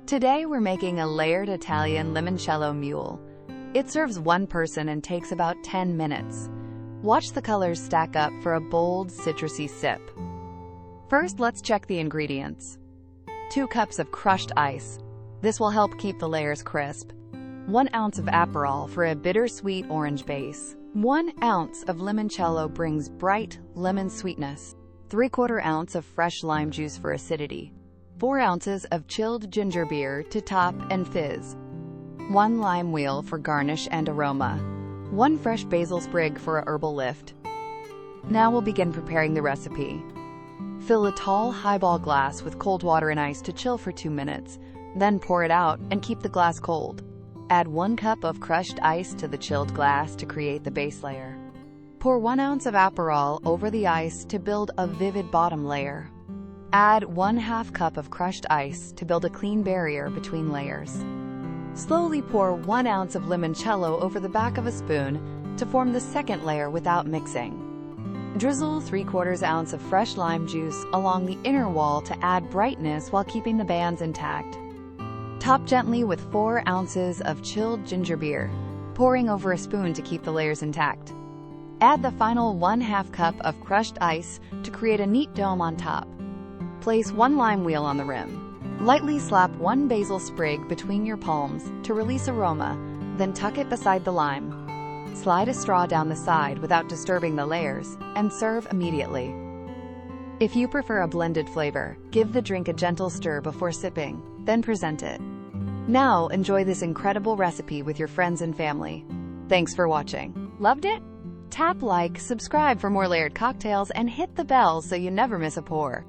Today we're making a layered Italian limoncello mule. It serves one person and takes about 10 minutes. Watch the colors stack up for a bold, citrusy sip. First, let's check the ingredients. 2 cups of crushed ice. This will help keep the layers crisp. 1 ounce of Aperol for a bittersweet orange base. 1 ounce of limoncello brings bright lemon sweetness. 3/4 ounce of fresh lime juice for acidity. 4 ounces of chilled ginger beer to top and fizz. 1 lime wheel for garnish and aroma. 1 fresh basil sprig for a herbal lift. Now we'll begin preparing the recipe. Fill a tall highball glass with cold water and ice to chill for 2 minutes. Then pour it out and keep the glass cold. Add 1 cup of crushed ice to the chilled glass to create the base layer. Pour 1 ounce of Aperol over the ice to build a vivid bottom layer. Add 1/2 cup of crushed ice to build a clean barrier between layers. Slowly pour 1 ounce of limoncello over the back of a spoon to form the second layer without mixing. Drizzle 3/4 ounce of fresh lime juice along the inner wall to add brightness while keeping the bands intact. Top gently with 4 ounces of chilled ginger beer, pouring over a spoon to keep the layers intact. Add the final 1/2 cup of crushed ice to create a neat dome on top. Place 1 lime wheel on the rim. Lightly slap 1 basil sprig between your palms to release aroma, then tuck it beside the lime. Slide a straw down the side without disturbing the layers, and serve immediately. If you prefer a blended flavor, give the drink a gentle stir before sipping, then present it. Now enjoy this incredible recipe with your friends and family. Thanks for watching. Loved it? Tap like, subscribe for more layered cocktails, and hit the bell so you never miss a pour.